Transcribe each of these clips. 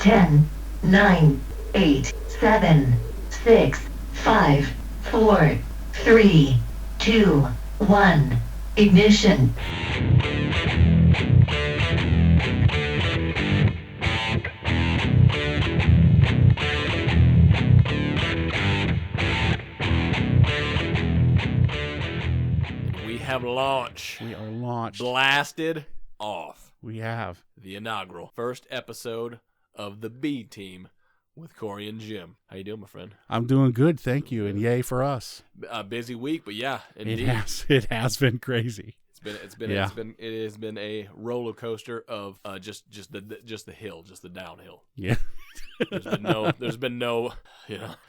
10, 9, 8, 7, 6, 5, 4, 3, 2, 1. Ignition. We have launched. We are launched. Blasted off. We have. The inaugural first episode of the B Team with Cory and Jim. How you doing, my friend? I'm doing good, thank you, and yay for us. A busy week, but yeah, indeed. It has been crazy. It has been a roller coaster of just the hill, just the downhill. Yeah. There's been no,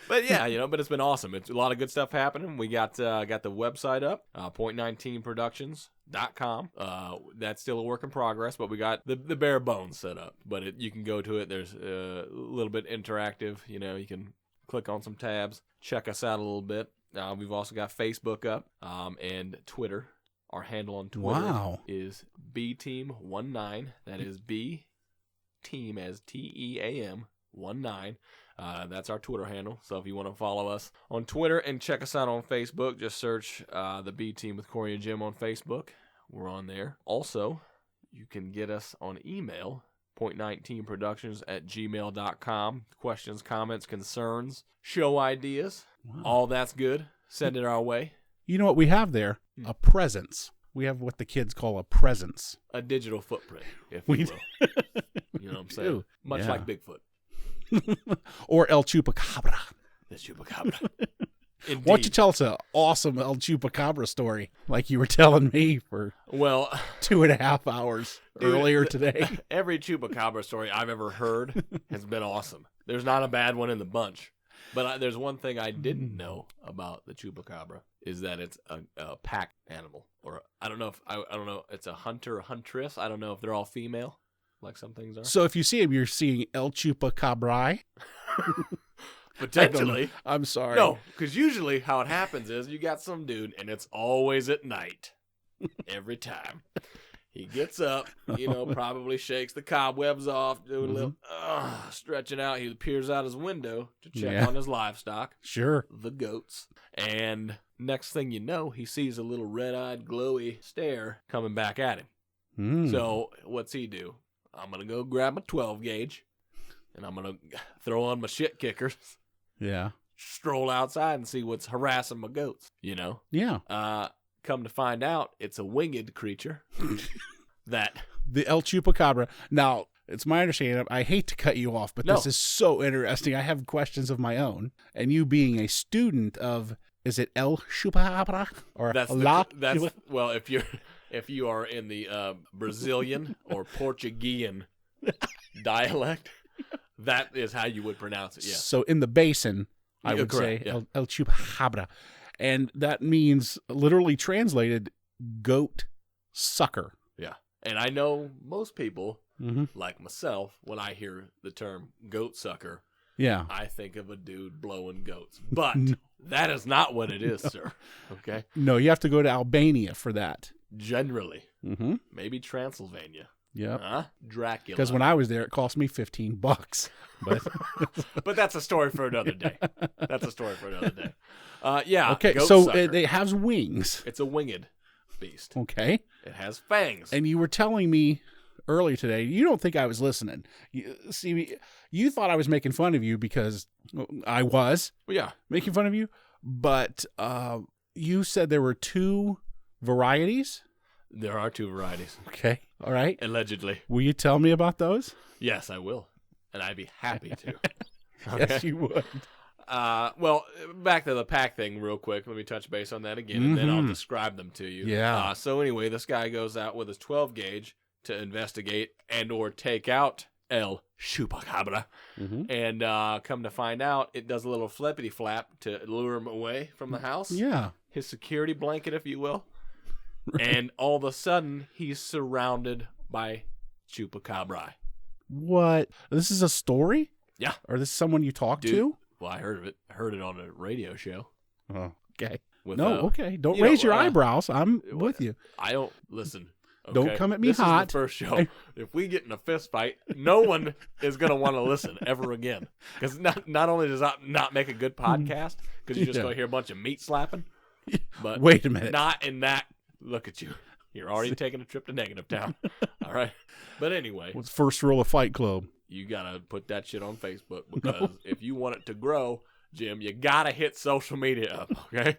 but yeah, but it's been awesome. It's a lot of good stuff happening. We got the website up, point19productions.com. That's still a work in progress, but we got the bare bones set up. But you can go to it. There's a little bit interactive. You can click on some tabs, check us out a little bit. We've also got Facebook up and Twitter. Our handle on Twitter is BTeam19. That is B Team as TEAM 19. That's our Twitter handle. So if you want to follow us on Twitter and check us out on Facebook, just search the B Team with Cory and Jim on Facebook. We're on there. Also, you can get us on email, point19productions@gmail.com. Questions, comments, concerns, show ideas. Wow. All that's good. Send it our way. You know what we have there? A presence. We have what the kids call a presence. A digital footprint, if you will. You know what I'm saying? Much like Bigfoot. Or El Chupacabra. The Chupacabra. Indeed. Why don't you tell us an awesome El Chupacabra story like you were telling me for 2.5 hours earlier today? Every Chupacabra story I've ever heard has been awesome. There's not a bad one in the bunch. But there's one thing I didn't know about the Chupacabra is that it's a pack animal, or I don't know. It's a hunter or huntress. I don't know if they're all female, like some things are. So if you see him, you're seeing El Chupacabra. Potentially. I'm sorry. No, because usually how it happens is you got some dude, and it's always at night, every time. He gets up, probably shakes the cobwebs off, doing a little stretching out. He peers out his window to check on his livestock. Sure. The goats. And next thing you know, he sees a little red-eyed, glowy stare coming back at him. So what's he do? I'm going to go grab my 12 gauge, and I'm going to throw on my shit kickers. Yeah. Stroll outside and see what's harassing my goats, Yeah. Come to find out, it's a winged creature. The El Chupacabra. Now, it's my understanding, I hate to cut you off, but this is so interesting. I have questions of my own. And you being a student of, is it El Chupacabra? Or well, if you are in the Brazilian or Portuguese dialect, that is how you would pronounce it, yes. So in the basin, I would say El Chupacabra. And that means, literally translated, goat sucker. Yeah. And I know most people, like myself, when I hear the term goat sucker, I think of a dude blowing goats. But that is not what it is, sir. Okay? No, you have to go to Albania for that. Generally. Maybe Transylvania. Yeah. Dracula. Because when I was there, it cost me $15. But but that's a story for another day. Okay, so it has wings. It's a winged beast. Okay. It has fangs. And you were telling me earlier today, you don't think I was listening. You thought I was making fun of you because I was. Yeah. Making fun of you. But you said there were 2 varieties? There are 2 varieties. Okay. All right. Allegedly. Will you tell me about those? Yes, I will. And I'd be happy to. Okay. Yes, you would. Well, back to the pack thing real quick. Let me touch base on that again, and then I'll describe them to you. Yeah. So anyway, this guy goes out with his 12 gauge to investigate and or take out El Chupacabra. And come to find out, it does a little flippity flap to lure him away from the house. Yeah. His security blanket, if you will. Right. And all of a sudden, he's surrounded by Chupacabra. What? This is a story? Yeah. Or this is someone you talked to? Well, I heard of it. I heard it on a radio show. Oh, okay. With, okay. Don't raise your eyebrows. I'm with you. I don't listen. Don't come at me this hot. Is the first show. If we get in a fist fight, no one is going to want to listen ever again. Because not only does that not make a good podcast, because you're just going to hear a bunch of meat slapping, but wait a minute. Not in that. Look at you. You're already taking a trip to Negative Town. All right. But anyway. What's first rule of Fight Club? You got to put that shit on Facebook because if you want it to grow, Jim, you got to hit social media up, okay?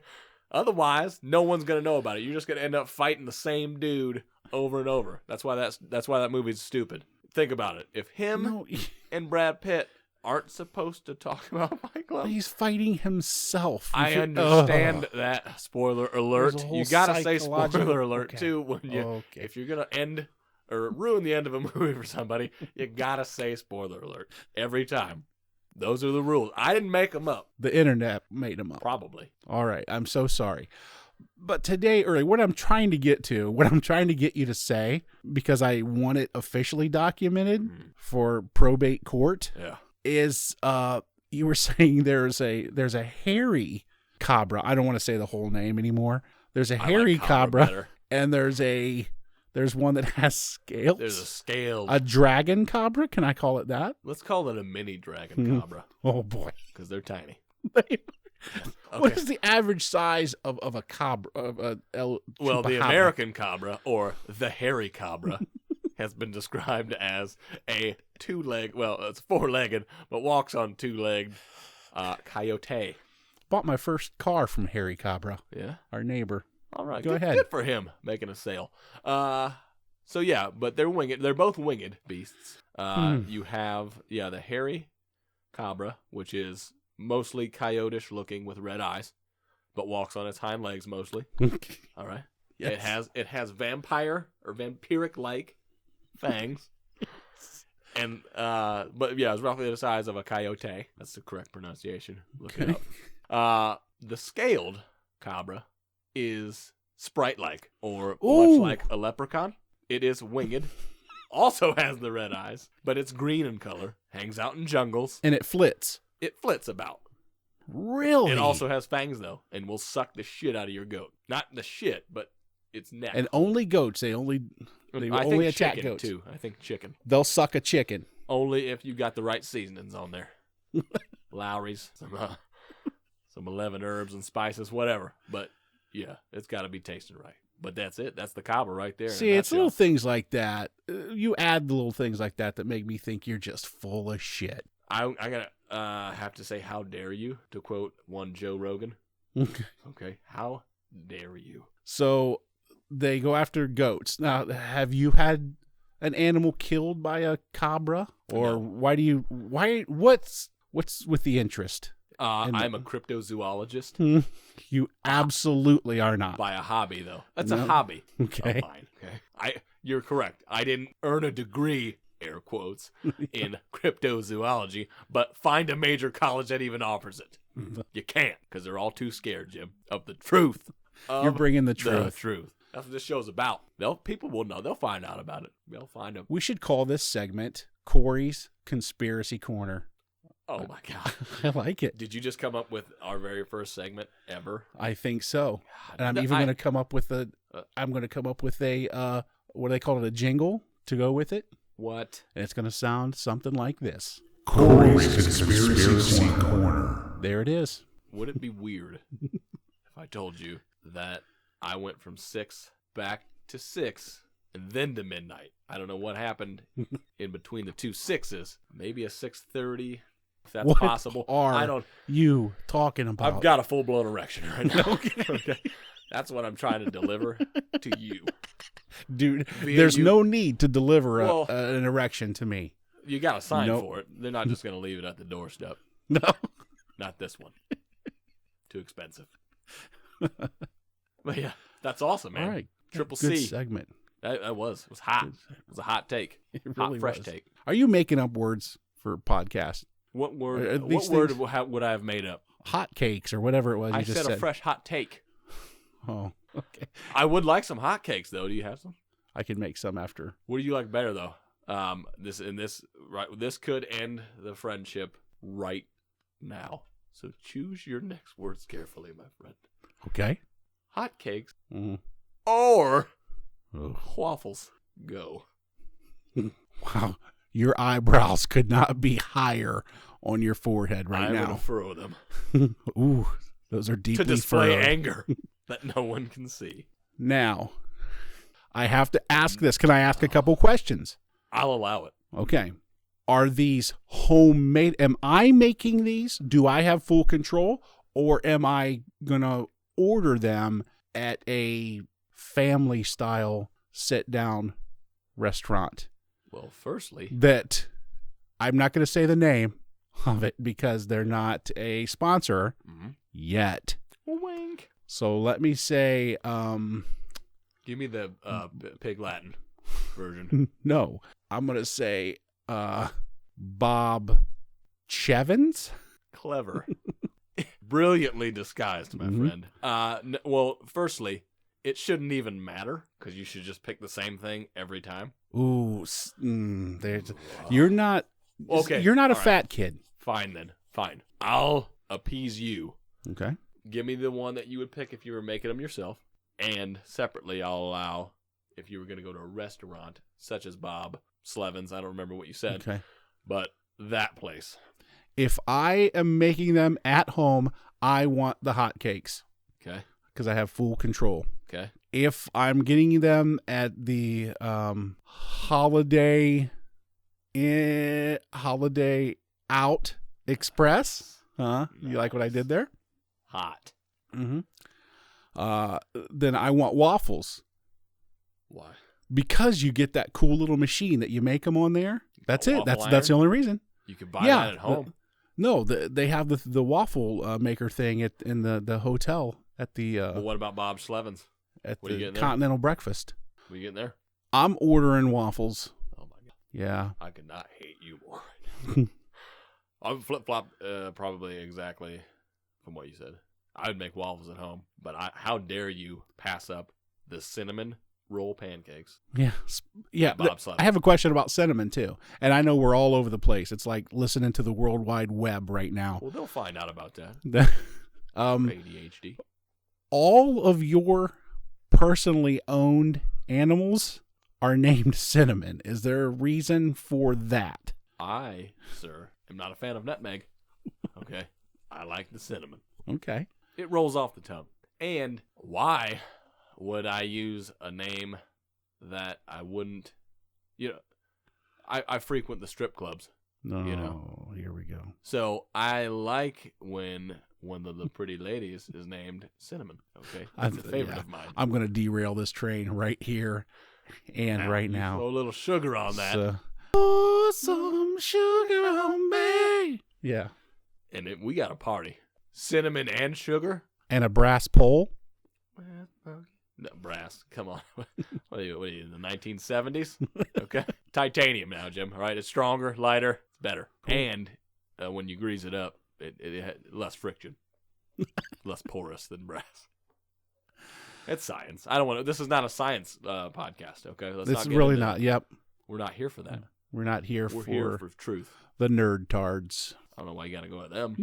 Otherwise, no one's going to know about it. You're just going to end up fighting the same dude over and over. That's why that movie's stupid. Think about it. If him and Brad Pitt aren't supposed to talk about Fight Club, he's fighting himself. I understand that. Spoiler alert. You got to say spoiler alert too when you if you're going to end or ruin the end of a movie for somebody, you got to say spoiler alert every time. Those are the rules. I didn't make them up. The internet made them up. Probably. All right. I'm so sorry. But today, what I'm trying to get you to say, because I want it officially documented for probate court, is you were saying there's a hairy cabra. I don't want to say the whole name anymore. There's a hairy cabra, and there's one that has scales. There's a scale. A dragon cabra? Can I call it that? Let's call it a mini dragon cabra. Oh, boy. Because they're tiny. Okay. What is the average size of a cabra? Well, the American cabra, or the hairy cabra, has been described as a it's four-legged, but walks on two-legged coyote. Bought my first car from Hairy Cabra. Yeah? Our neighbor. All right. Go ahead. Good for him making a sale. So yeah, but they're winged. They're both winged beasts. You have the hairy cabra, which is mostly coyotish looking with red eyes, but walks on its hind legs mostly. All right. Yes. It has vampire or vampiric like fangs. And but yeah, it's roughly the size of a coyote. That's the correct pronunciation. Look it up. The scaled cabra is sprite-like, or much like a leprechaun. It is winged, also has the red eyes, but it's green in color, hangs out in jungles. And it flits. It flits about. Really? It also has fangs, though, and will suck the shit out of your goat. Not the shit, but its neck. And only goats. They only attack chicken, goats. Too. I think chicken. They'll suck a chicken. Only if you got the right seasonings on there. Lowry's, some 11 herbs and spices, whatever. But yeah, it's got to be tasting right. But that's it. That's the cabra right there. See, it's little things like that. You add the little things like that make me think you're just full of shit. I'm going to have to say, how dare you, to quote one Joe Rogan. Okay. How dare you? So they go after goats. Now, have you had an animal killed by a cabra? Or no. What's with the interest? I'm a cryptozoologist. You absolutely are not. By a hobby, though. That's a hobby. Okay. Of mine. Okay. You're correct. I didn't earn a degree, air quotes, in cryptozoology, but find a major college that even offers it. You can't, because they're all too scared, Jim, of the truth. You're bringing the truth. The truth. That's what this show's about. People will know. They'll find out about it. They'll find them. We should call this segment Cory's Conspiracy Corner. Oh, my God. I like it. Did you just come up with our very first segment ever? I think so. God, and I'm even going to come up with a what do they call it, a jingle to go with it? What? And it's going to sound something like this. Cory's Conspiracy Corner. There it is. Would it be weird if I told you that I went from 6 back to 6 and then to midnight? I don't know what happened in between the two 6s. Maybe a 6:30. If that's possible. I don't. You talking about? I've got a full-blown erection right now. Okay. That's what I'm trying to deliver to you, dude. There's no need to deliver an erection to me. You got to sign for it. They're not just going to leave it at the doorstep. No, not this one. Too expensive. But yeah, that's awesome, man. All right, Triple Good C segment. It was hot. It was a hot take. It really fresh was. take. Are you making up words for podcasts? What word? What word would I have made up? Hot cakes or whatever it was. I you just said a fresh hot take. Oh, okay. I would like some hot cakes though. Do you have some? I can make some after. What do you like better though? This could end the friendship right now. So choose your next words carefully, my friend. Okay. Hot cakes mm-hmm. or Ugh. Waffles, go. Wow. Your eyebrows could not be higher on your forehead right I'm now. going to furrow them. Ooh, those are deeply To display furrowed. anger that no one can see. Now, I have to ask this. Can I ask a couple questions? I'll allow it. Okay. Are these homemade? Am I making these? Do I have full control? Or am I going to order them at a family-style sit-down restaurant? Well, firstly, That I'm not going to say the name of it because they're not a sponsor yet. wink. So let me say, Give me the Pig Latin version. no, I'm going to say Bob Chevins. Clever. Brilliantly disguised, my friend. Well, firstly, it shouldn't even matter because you should just pick the same thing every time. Ooh, you're not. Okay, you're not a all right. fat kid. Fine then. Fine. I'll appease you. Okay. Give me the one that you would pick if you were making them yourself. And separately, I'll allow if you were going to go to a restaurant such as Bob Slevins. I don't remember what you said. Okay. But that place. If I am making them at home, I want the hot cakes Okay. because I have full control. Okay. If I'm getting them at the Holiday Out Express, you like what I did there? Hot. Mm-hmm. Then I want waffles Why? because you get that cool little machine that you make them on there. That's A it. waffle That's the iron? only reason. You could buy that at home. No, they have the waffle maker thing in the hotel at the But what about Bob Slevins? at what are you the getting there? Continental Breakfast. What are you getting there? I'm ordering waffles. Oh, my God. Yeah. I could not hate you more. I would flip-flop probably exactly from what you said. I would make waffles at home, but how dare you pass up the cinnamon roll pancakes? Yeah. Yeah. Bob Slevin. I have a question about cinnamon too. And I know we're all over the place. It's like listening to the World Wide Web right now. Well, they'll find out about that. ADHD. All of your personally owned animals are named Cinnamon. Is there a reason for that? I, sir, am not a fan of nutmeg. Okay. I like the cinnamon. Okay. It rolls off the tongue. And why would I use a name that I wouldn't, I frequent the strip clubs. No, You know. here we go. So I like when one of the pretty ladies is named Cinnamon. Okay. That's a favorite Yeah. of mine. I'm going to derail this train right here and right You now. Throw a little sugar on that. So, pour some sugar on me. Yeah. And we got a party. Cinnamon and sugar? And a brass pole. No, brass. Come on. What are you in the 1970s? Okay. Titanium now, Jim. All right. It's stronger, lighter, it's better. Cool. And when you grease it up, it had less friction. Less porous than brass. It's science. I don't want to. This is not a science podcast, okay? Let's It's not get really into not. that. Yep. We're not here for that. We're not here We're for here for truth. the nerd tards. I don't know why you got to go at them.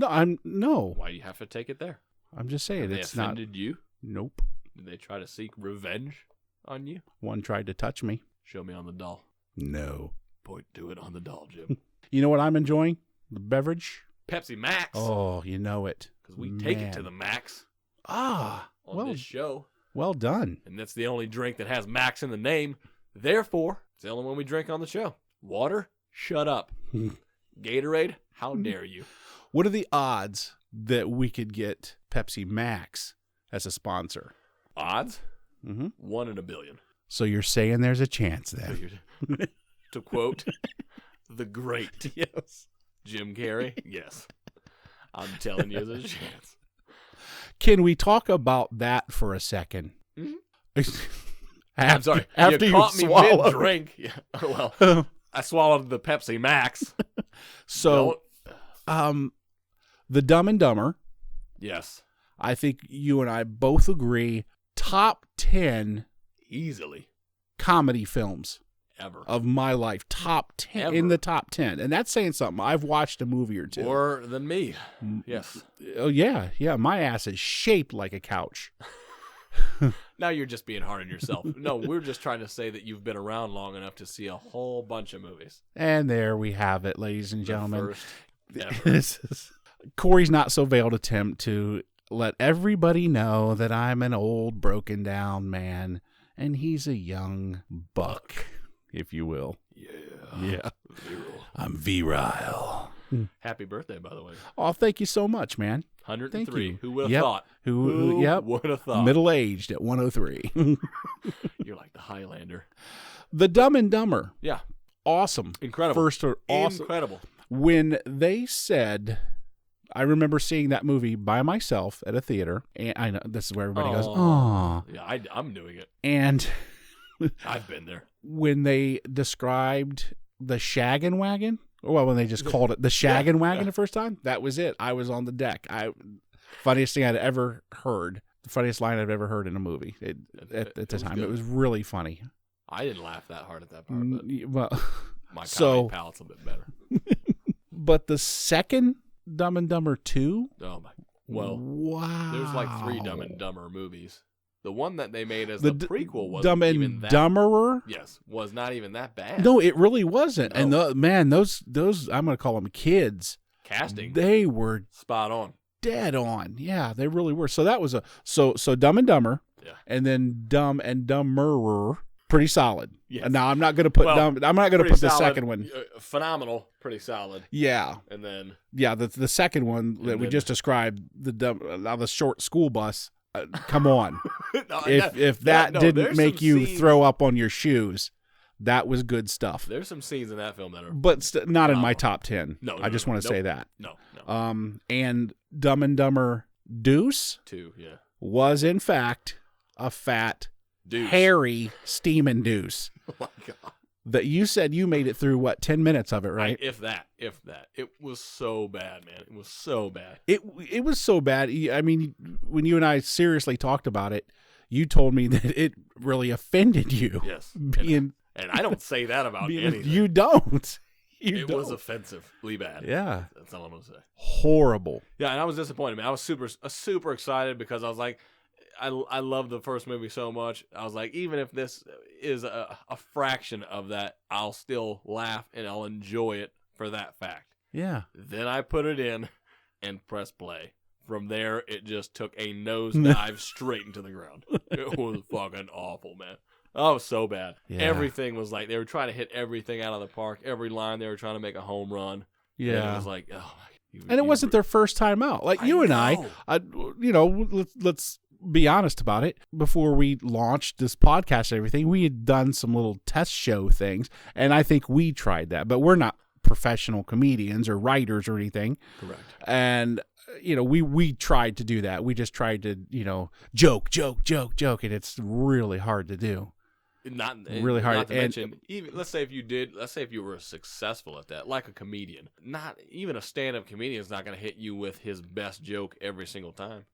No. Why you have to take it there? I'm just saying Have they it's not. offended you? Nope. Did they try to seek revenge on you? One tried to touch me. Show me on the doll. No. Point to it on the doll, Jim. You know what I'm enjoying? The beverage. Pepsi Max. Oh, you know it. Because we take it to Man. the max Ah, on this show. well done. And that's the only drink that has Max in the name. Therefore, it's the only one we drink on the show. Water? Shut up. Gatorade? How dare you? What are the odds that we could get Pepsi Max as a sponsor? Odds? Mm-hmm. 1 in a billion. So you're saying there's a chance then? To quote the great Jim Carrey, yes. I'm telling you there's a chance. Can we talk about that for a second? Mm-hmm. I'm sorry. After you you caught me swallow. mid-drink. Yeah. Oh, well, I swallowed the Pepsi Max. So, the Dumb and Dumber, Yes. I think you and I both agree, top 10 Easily. comedy films Ever. of my life. Top 10. Ever. In the top 10. And that's saying something. I've watched a movie or two. More than me. Yes. Oh, yeah. Yeah. My ass is shaped like a couch. Now you're just being hard on yourself. No, we're just trying to say that you've been around long enough to see a whole bunch of movies. And there we have it, ladies and gentlemen. First ever. This is Corey's not so veiled attempt to let everybody know that I'm an old, broken down man, and he's a young buck, if you will. Yeah. Virile. I'm virile. Happy birthday, by the way. Oh, thank you so much, man. 103. Thank you. Who would have Yep. thought? Who yep. would have thought? Middle-aged at 103. You're like the Highlander. The Dumb and Dumber. Yeah. Awesome. Incredible. First or awesome. Incredible. When they said, I remember seeing that movie by myself at a theater, and I know this is where everybody goes, "Oh." Yeah, I'm doing it. And I've been there. when they described the shaggin' wagon, well, when they just called it the shaggin' wagon the first time, that was it. I was on the deck. Funniest thing I'd ever heard. The funniest line I've ever heard in a movie at the time. Good. It was really funny. I didn't laugh that hard at that part, but Well, my so- comedy palate's a bit better. but the second Dumb and Dumber 2, Oh my! Well, wow, there's like 3 Dumb and Dumber movies. The one that they made as The the prequel was Dumb even and that. Dumberer. Yes, was not even that bad. No, it really wasn't. And No. those I'm going to call them kids. Casting They were spot on. dead on. Yeah, they really were. So that was so Dumb and Dumber, Yeah. and then Dumb and Dumberer, pretty solid. Yes. And now I'm not going to put Well, I'm not going to Pretty put the solid, second one. Phenomenal, pretty solid. Yeah, And then the second one that And we then- just described, the short school bus. Come on, No, if that no, didn't there's make some you scenes- throw up on your shoes, that was good stuff. There's some scenes in that film that are But not in my phenomenal. top 10. No, I just want to nope. say that. no. And Dumb and Dumber Deuce 2, yeah. was in fact a fat, Deuce. hairy steaming deuce. Oh my god. That you said you made it through 10 minutes of it, right? If that. It was so bad, man. It was so bad. It was so bad. I mean, when you and I seriously talked about it, you told me that it really offended you. Yes. Being And I don't say that about being- anything. you don't. You It don't. was offensively bad. Yeah. That's all I'm gonna say. Horrible. Yeah, and I was disappointed, man. I was super excited because I was like, I love the first movie so much. I was like, even if this is a fraction of that, I'll still laugh and I'll enjoy it for that fact. Yeah. Then I put it in and press play. From there, it just took a nosedive straight into the ground. It was fucking awful, man. Oh, so bad. Yeah. Everything was like, they were trying to hit everything out of the park. Every line, they were trying to make a home run. And Yeah. it was like, oh, And it wasn't their first time out. Like I you and know. let's be honest about it. Before we launched this podcast and everything, we had done some little test show things, and I think we tried that. But we're not professional comedians or writers or anything. Correct. And we tried to do that. We just tried to joke, and it's really hard to do. Not Really hard. Not to And- mention, even let's say if you were successful at that, like a comedian, not even a stand-up comedian is not going to hit you with his best joke every single time.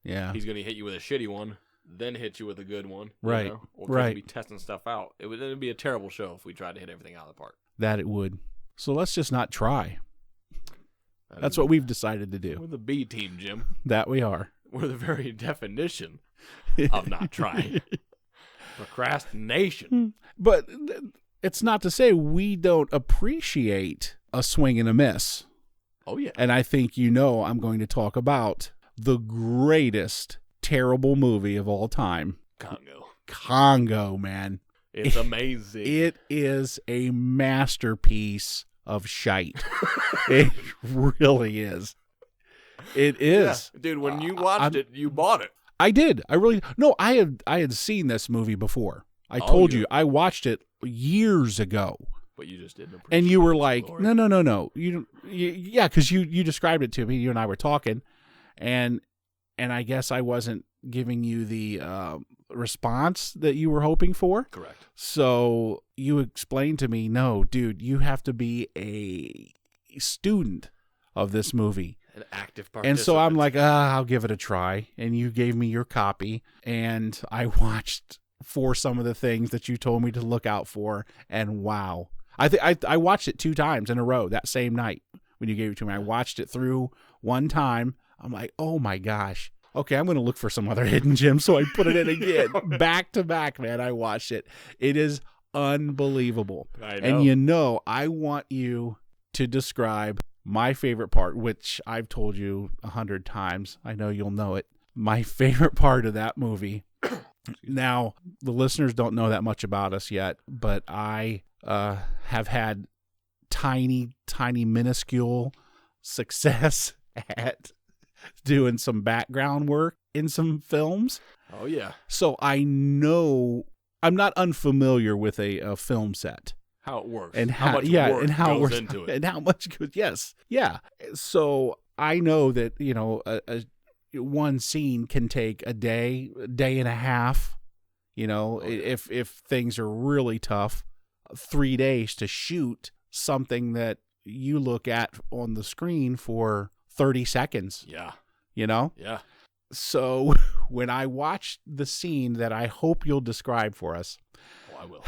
Yeah. He's going to hit you with a shitty one, then hit you with a good one. Right. Or Right. be testing stuff out. It'd be a terrible show if we tried to hit everything out of the park. That it would. So let's just not try. That's what we've decided to do. We're the B team, Jim. That we are. We're the very definition of not trying. Procrastination. But it's not to say we don't appreciate a swing and a miss. Oh yeah. And I think I'm going to talk about the greatest terrible movie of all time. Congo, man. It's amazing. It is a masterpiece of shite. It really is. It is. Yeah. Dude, when you watched it, you bought it. I did. I had seen this movie before. I told you. I watched it years ago. But you just didn't appreciate And you were its like, glory. no. Yeah, because you described it to me. You and I were talking, and I guess I wasn't giving you the response that you were hoping for. Correct. So you explained to me, no, dude, you have to be a student of this movie. An active participant. And so I'm like, I'll give it a try. And you gave me your copy, and I watched for some of the things that you told me to look out for, and wow. I watched it 2 times in a row that same night when you gave it to me. I watched it through one time. I'm like, oh my gosh. okay, I'm going to look for some other hidden gems. So I put it in again. Back to back, man. I watched it. It is unbelievable. I know. And you know, I want you to describe my favorite part, which I've told you 100 times. I know you'll know it. My favorite part of that movie. Now, the listeners don't know that much about us yet, but I have had tiny, minuscule success at doing some background work in some films. Oh, yeah. So I know I'm not unfamiliar with a film set. How it works. And how much work and how it goes works, into it. And how much goes, yes. Yeah. So I know that, you know, one scene can take a day and a half, you know, if things are really tough, 3 days to shoot something that you look at on the screen for 30 seconds. Yeah. You know? Yeah. So when I watched the scene that I hope you'll describe for us, I will.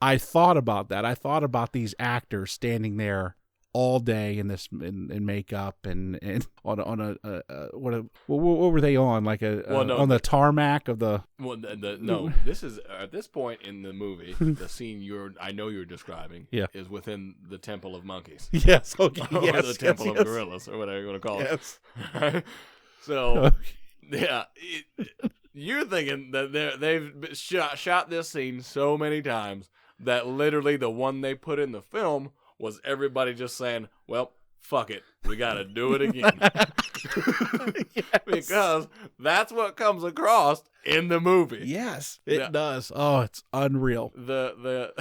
I thought about that. I thought about these actors standing there all day in makeup and on a what were they on, like on the tarmac of the this is at this point in the movie, the scene I know you're describing is within the Temple of Monkeys. Yes, okay. Or yes, the Temple of Gorillas, or whatever you want to call it. So yeah, you're thinking that they've shot this scene so many times that literally the one they put in the film was everybody just saying, well, fuck it, we got to do it again. Yes. Because that's what comes across in the movie. Yes, it does. Oh, it's unreal. The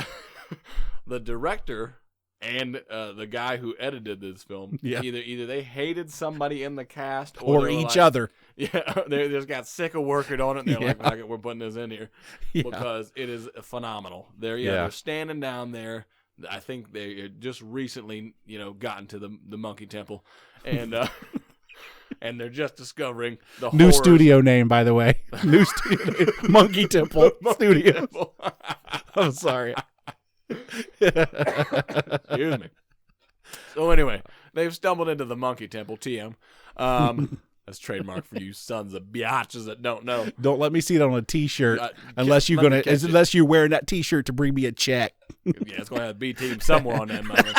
director and the guy who edited this film, either they hated somebody in the cast or each other. Yeah, they just got sick of working on it, and they're like, fuck it, we're putting this in here. Because it is phenomenal. They're standing down there. I think they just recently, gotten to the Monkey Temple, and and they're just discovering the new horrors. Studio name, by the way. New studio name, Monkey Temple Studios. I'm sorry. Excuse me. So anyway, they've stumbled into the Monkey Temple, TM. That's trademark for you sons of biatches that don't know. Don't let me see it on a T-shirt unless you're wearing that T-shirt to bring me a check. Yeah, it's going to have B team somewhere on that mother.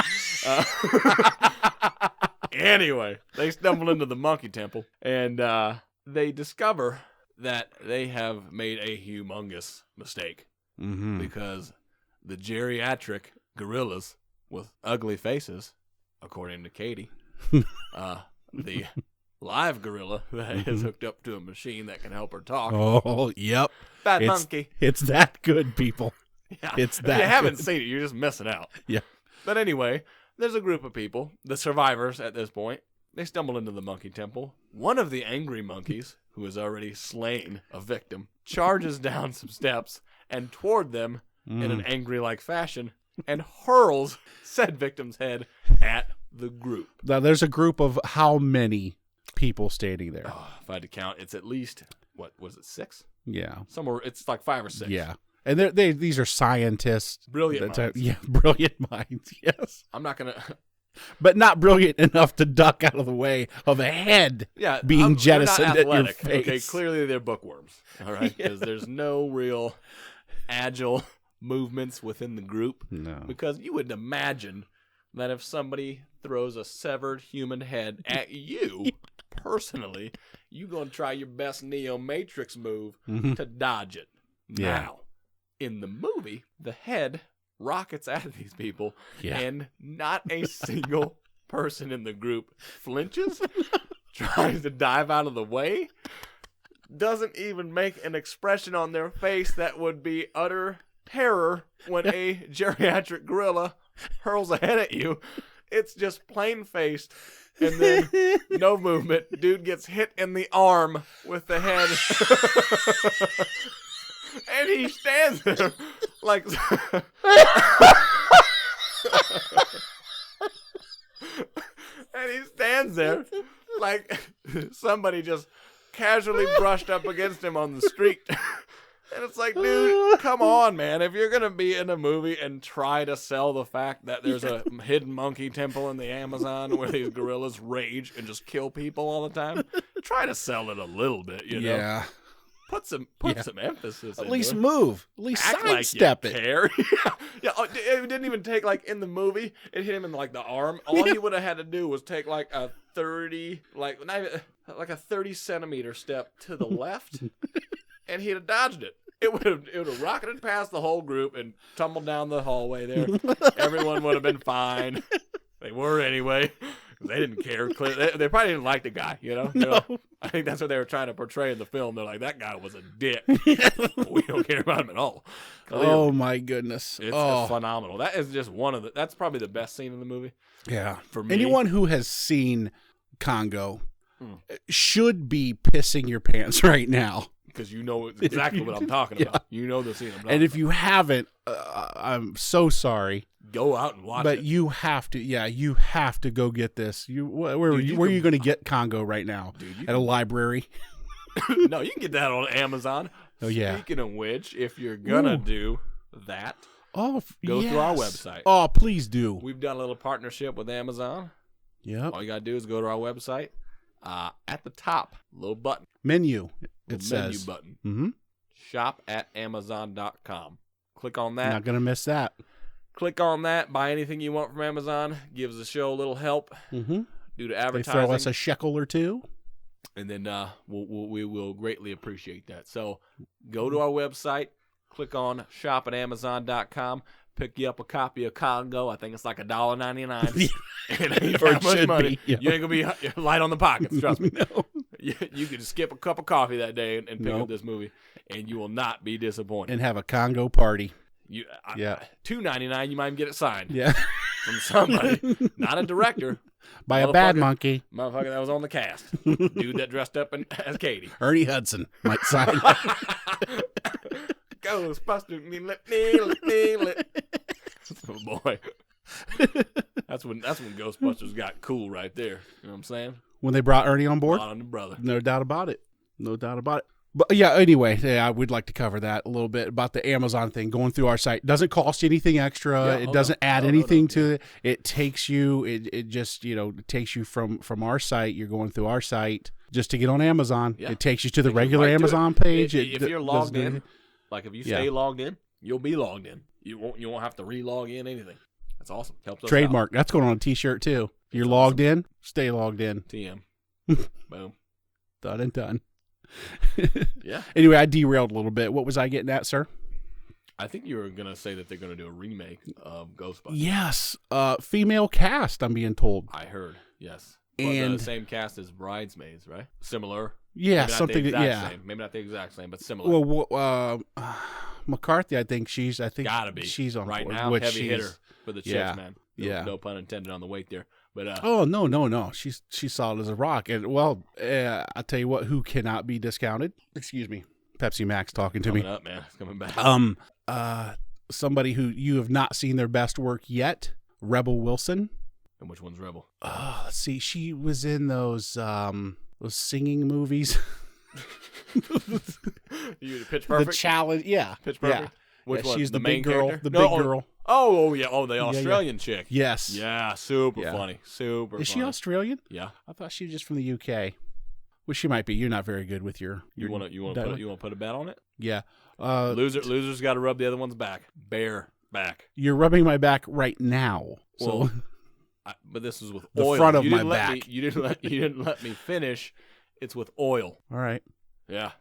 Anyway, they stumble into the Monkey Temple, and they discover that they have made a humongous mistake because the geriatric gorillas with ugly faces, according to Katie, the live gorilla that is hooked up to a machine that can help her talk. Oh, yep. Bad monkey. It's that good, people. Yeah. It's that If you haven't good. seen it, you're just missing out. Yeah. But anyway, there's a group of people, the survivors at this point. They stumble into the Monkey Temple. One of the angry monkeys, who has already slain a victim, charges down some steps and toward them in an angry-like fashion and hurls said victim's head at the group. Now, there's a group of how many people standing there? Oh, if I had to count, it's at least, what was it, 6? Yeah. Somewhere, it's like 5 or 6. Yeah. And these are scientists. Brilliant minds. Yeah, brilliant minds, yes. I'm not going to... But not brilliant enough to duck out of the way of a head being jettisoned at your face. Okay, clearly they're bookworms, all right? Because there's no real agile movements within the group. No. Because you would imagine that if somebody throws a severed human head at you, personally, you're going to try your best Neo Matrix move to dodge it. Yeah. Now, in the movie, the head rockets at these people, and not a single person in the group flinches, tries to dive out of the way, doesn't even make an expression on their face that would be utter terror when a geriatric gorilla hurls a head at you. It's just plain-faced, and then no movement. Dude gets hit in the arm with the head. And he stands there like... And he stands there like somebody just casually brushed up against him on the street. And it's like, dude, come on, man. If you're going to be in a movie and try to sell the fact that there's a hidden monkey temple in the Amazon where these gorillas rage and just kill people all the time, Try to sell it a little bit, you know. Yeah. Put some emphasis. At into least it. move. At least Act like sidestep you it. care. Yeah. It didn't even take like in the movie. It hit him in like the arm. All he would have had to do was take like a 30, like not even, like a 30-centimeter step to the left, and he'd have dodged it. It would have rocketed past the whole group and tumbled down the hallway there. Everyone would have been fine. They were anyway. They didn't care. They probably didn't like the guy, you know? No. I think that's what they were trying to portray in the film. They're like, that guy was a dick. We don't care about him at all. Clearly. Oh, my goodness. It's phenomenal. That is just that's probably the best scene in the movie. Yeah. For me. Anyone who has seen Congo should be pissing your pants right now. Because you know exactly what I'm talking about. You know the scene I'm talking about. And if you haven't, I'm so sorry. Go out and watch it. But you have to, you have to go get this. Where are you going to get Congo right now? Dude, at a library? No, you can get that on Amazon. Oh, yeah. Speaking of which, if you're going to do that, go through our website. Oh, please do. We've done a little partnership with Amazon. Yep. All you got to do is go to our website. At the top, little button. Menu. It says. Menu button. Mm-hmm. Shop at Amazon.com. Click on that. Not going to miss that. Click on that. Buy anything you want from Amazon. Gives the show a little help. Mm-hmm. Due to They advertising. throw us a shekel or two. And then we will greatly appreciate that. So go to our website. Click on shop at Amazon.com. Pick you up a copy of Congo. I think it's like $1.99. It ain't that much money. Yeah. You ain't going to be light on the pockets, trust me. No. You can skip a cup of coffee that day and pick up this movie, and you will not be disappointed. And have a Congo party. $2.99, you might even get it signed. Yeah. From somebody. Not a director. By a bad monkey. Motherfucker that was on the cast. Dude that dressed up as Katie. Ernie Hudson might sign. Ghostbusters. Oh boy. That's when Ghostbusters got cool right there. You know what I'm saying? When they brought Ernie on board? On the brother. No doubt about it. No doubt about it. But yeah, anyway, I would like to cover that a little bit about the Amazon thing. Going through our site doesn't cost you anything extra. It doesn't add anything to it. It takes you. It just takes you from our site. You're going through our site just to get on Amazon. Yeah. It takes you to the regular Amazon page. If you're logged in, like if you stay logged in, you'll be logged in. You won't have to re-log in anything. That's awesome. Helps us Trademark. out. That's going on a T-shirt too. You're logged in. Stay logged in. TM. Boom. Done and done. Yeah. Anyway, I derailed a little bit. What was I getting at, sir? I think you were gonna say that they're gonna do a remake of Ghostbusters. Yes. Female cast, I'm being told. I heard. Yes. And the same cast as Bridesmaids, right? Similar. Yeah, maybe something. same. Maybe not the exact same, but similar. Well, McCarthy, I think gotta be. she's on right board, now. which Heavy hitter for the chicks, man. No pun intended on the weight there. But oh no, she's solid as a rock. And well, I'll tell you what, who cannot be discounted? Excuse me, Pepsi Max talking to me. Coming up, man. It's coming back. Somebody who you have not seen their best work yet, Rebel Wilson. And which one's Rebel? Oh, let's see. She was in those singing movies. You Pitch Perfect. The challenge, yeah. Pitch Perfect. Yeah. Which one? She's the big main girl. character? The big girl. Oh yeah. Oh, the Australian chick. Yes. Yeah. Super funny. Super. Is funny. she Australian? Yeah. I thought she was just from the UK. Well, she might be. You're not very good with your. You want to put a bet on it? Yeah. Loser's got to rub the other one's back. Bare back. You're rubbing my back right now. Well, so. But this is with the oil. front of my back. You didn't let me finish. It's with oil. All right. Yeah.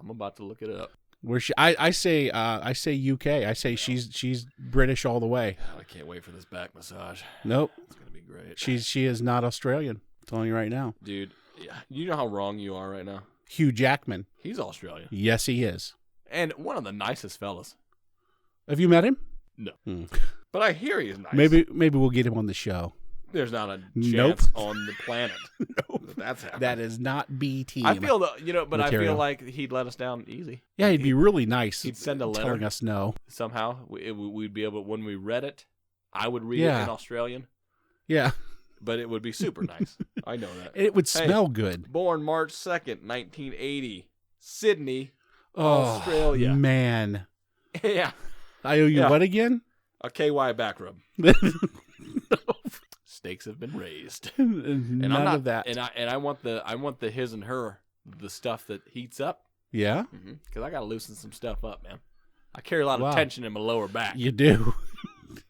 I'm about to look it up. Where she? I say UK. I say she's British all the way. Oh, I can't wait for this back massage. Nope. It's gonna be great. She is not Australian. I'm telling you right now. Dude, yeah, you know how wrong you are right now. Hugh Jackman. He's Australian. Yes, he is. And one of the nicest fellas. Have you met him? No. But I hear he's nice. Maybe we'll get him on the show. There's not a chance on the planet that's happening. That is not B team. I feel material. I feel like he'd let us down easy. Yeah, he'd be really nice. He'd send a letter telling us no. Somehow we'd be able. When we read it, I would read it in Australian. Yeah, but it would be super nice. I know that. It would smell good. Born March 2nd, 1980, Sydney, Australia. Man. Yeah. I owe you what again? A KY back rub. stakes have been raised. None I'm not, of that. And I want the his and her, the stuff that heats up. Yeah? Because I got to loosen some stuff up, man. I carry a lot of tension in my lower back. You do.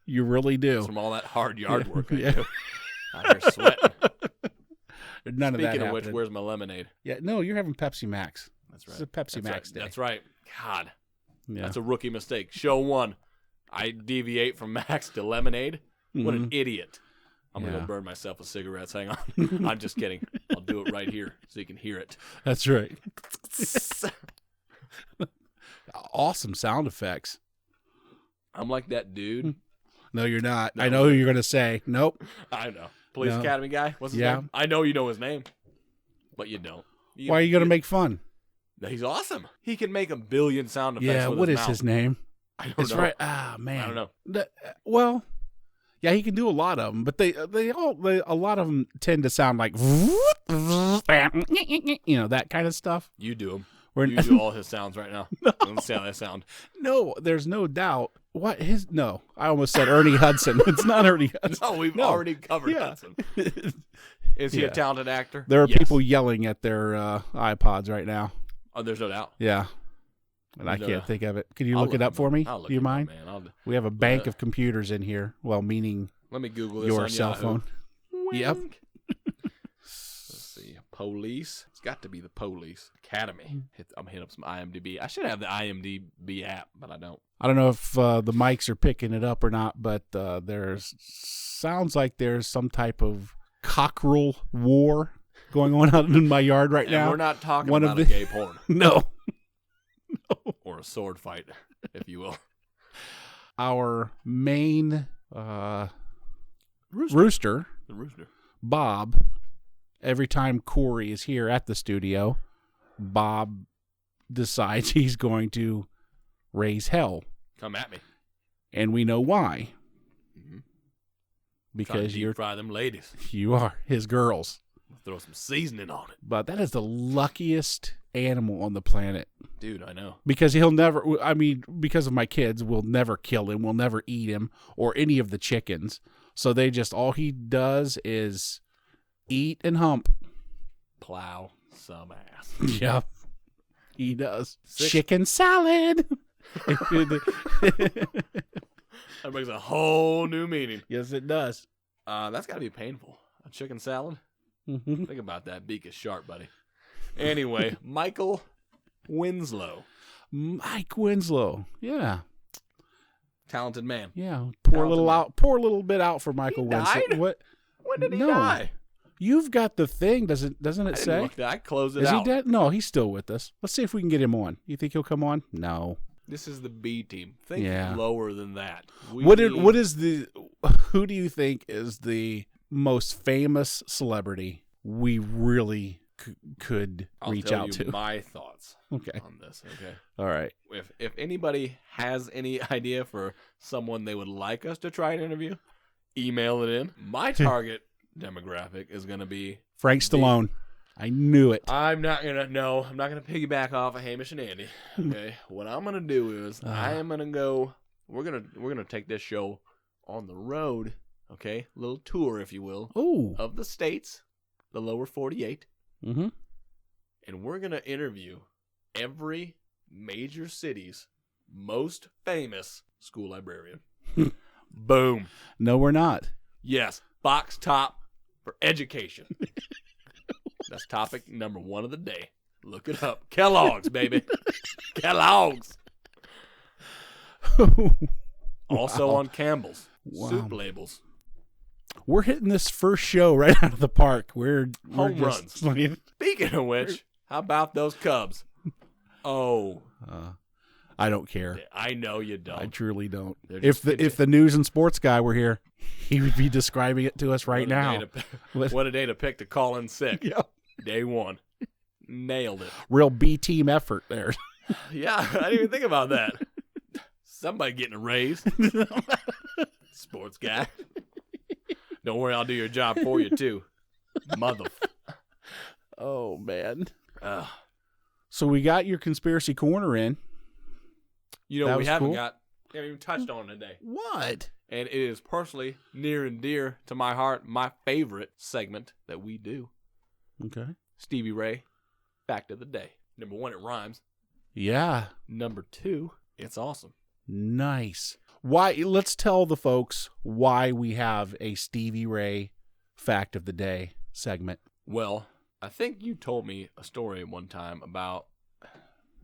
You really do. From all that hard yard work I Yeah. do. Out here sweating. None of that Speaking of which, happened. where's my lemonade? Yeah, no, you're having Pepsi Max. That's right. It's a Pepsi Max day. That's right. God, Yeah. that's a rookie mistake. Show 1, I deviate from Max to lemonade. What an idiot. I'm going to Yeah. burn myself with cigarettes. Hang on. I'm just kidding. I'll do it right here so you can hear it. That's right. Awesome sound effects. I'm like that dude. No, you're not. No. I know who you're going to say. Nope. I know. Police No. Academy guy? What's his Yeah. name? I know you know his name, but you don't. Why are you going to make fun? He's awesome. He can make a billion sound effects Yeah, with what his is mouth. his name? I don't It's know. right. Ah, man. I don't know. Well, yeah, he can do a lot of them, but a lot of them tend to sound like, that kind of stuff. You do him. We're- You do all his sounds right now. Let's see how they sound. No, there's no doubt. What his? No, I almost said Ernie Hudson. It's not Ernie Hudson. No, we've No. already covered Yeah. Hudson. Is he Yeah. a talented actor? There are Yes. people yelling at their iPods right now. Oh, there's no doubt. Yeah. And I No can't doubt. think of it. Can you I'll look it up for me? I'll look Do you it up, mind? man. We have a bank of computers in here. Well, meaning Let me Google this your on cell Yahoo. phone. Yep. Let's see. Police. It's got to be the Police Academy. I'm hitting up some IMDb. I should have the IMDb app, but I don't. I don't know if the mics are picking it up or not, but sounds like there's some type of cockerel war going on out in my yard right And now. we're not talking One of about the- a gay porn No. or a sword fight, if you will. Our main Rooster. rooster, The rooster. Bob, every time Cory is here at the studio, Bob decides he's going to raise hell. Come at me. And we know why. Trying Because to deep fry them ladies. you are his girls. Throw some seasoning on it. But that is the luckiest animal on the planet. Dude, I know. Because he'll never, because of my kids, we'll never kill him. We'll never eat him or any of the chickens. So all he does is eat and hump. Plow some ass. Yep. He does. 6 Chicken salad. That brings a whole new meaning. Yes, it does. That's got to be painful. A chicken salad? Mhm. Think about that. Beak is sharp, buddy. Anyway, Michael Winslow. Mike Winslow. Yeah. Talented man. Yeah. Talented Poor little bit out for Michael Winslow. died? What? When did he No. die? You've got the thing, doesn't I it didn't say? look that. I closed it Is out. he dead? No, he's still with us. Let's see if we can get him on. You think he'll come on? No. This is the B team. Think Yeah. lower than that. Who do you think is the most famous celebrity we really could I'll reach tell out you to? my thoughts Okay. on this. Okay. All right. If anybody has any idea for someone they would like us to try to interview, email it in. My target demographic is going to be Frank Stallone. I knew it. I'm not gonna piggyback off of Hamish and Andy. Okay. What I'm gonna do is I am gonna go. We're gonna take this show on the road. Okay, little tour, if you will, Oh. of the states, the lower 48, Mm-hmm. and we're gonna interview every major city's most famous school librarian. Boom. No, we're not. Yes, box top for education. That's topic number 1 of the day. Look it up. Kellogg's, baby. Kellogg's. Also on Campbell's. Wow. Soup labels. We're hitting this first show right out of the park. We're Home just, Speaking of which, how about those Cubs? Oh, I don't care. I know you don't. I truly don't. They're If just the news and sports guy were here, he would be describing it to us right now. What a day to pick to call in sick. Yeah. Day 1. Nailed it. Real B team effort there. Yeah, I didn't even think about that. Somebody getting a raise. Sports guy. Don't worry, I'll do your job for you, too. Mother. Oh, man. So we got your conspiracy corner in. You know That what we was haven't cool. got? haven't even touched on today. What? And it is personally near and dear to my heart, my favorite segment that we do. Okay. Stevie Ray, fact of the day. Number 1, it rhymes. Yeah. Number 2, it's awesome. Nice. Why? Let's tell the folks why we have a Stevie Ray fact of the day segment. Well, I think you told me a story one time about,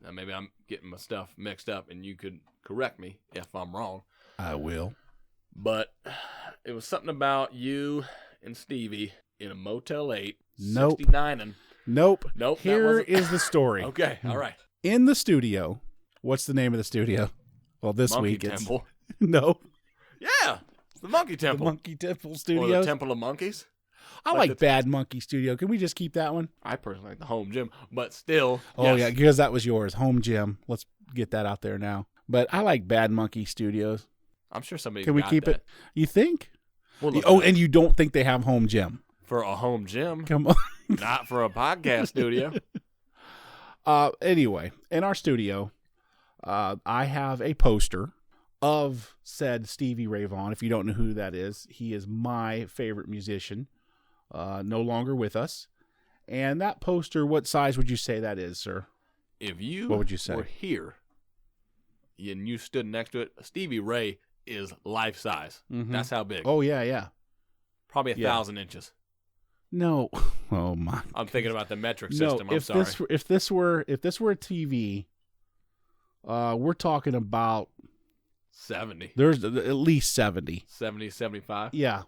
now maybe I'm getting my stuff mixed up and you could correct me if I'm wrong. I will. But it was something about you and Stevie in a Motel 8, Nope. 69ing. Nope. Nope. Here is the story. Okay, all right. In the studio. What's the name of the studio? Well, this Monkey week it's Temple. no. Yeah, it's the Monkey Temple. The Monkey Temple Or Studios. the Temple of Monkeys. I like like the- Bad Monkey Studio. Can we just keep that one? I personally like the home gym, but still. Oh, yes. yeah, because that was yours. Home Gym. Let's get that out there now. But I like Bad Monkey Studios. I'm sure somebody Can we keep it? You think? We'll look Oh, it up. and you don't think they have Home Gym? For a home gym, Come on. not for a podcast studio. Anyway, in our studio, I have a poster of said Stevie Ray Vaughan. If you don't know who that is, he is my favorite musician, no longer with us. And that poster, what size would you say that is, sir? If you What would you say? were here and you stood next to it, Stevie Ray is life size. Mhm. That's how big. Oh, yeah. Probably yeah. 1,000 inches. No. Oh, my. I'm thinking about the metric No, system. I'm sorry. if this were a TV, we're talking about 70, there's at least 70. 70, 75. Yeah.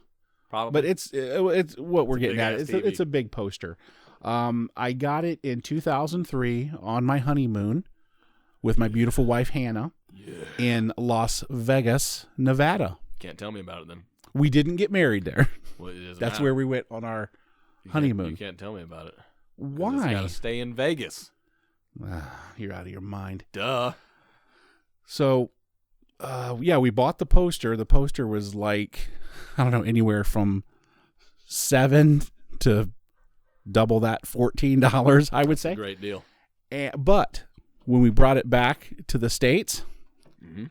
Probably. But it's what we're It's a getting at. big-ass It's TV. a big poster. I got it in 2003 on my honeymoon with my beautiful wife Hannah in Las Vegas, Nevada. Can't tell me about it then. We didn't get married there. Well, it doesn't That's matter. where we went on our honeymoon. You can't tell me about it. 'Cause It's Why? got to stay in Vegas. You're out of your mind. Duh. So, yeah, we bought the poster. The poster was like, I don't know, anywhere from $7 to double that, $14, I would say. Great deal. But when we brought it back to the States, Mm-hmm.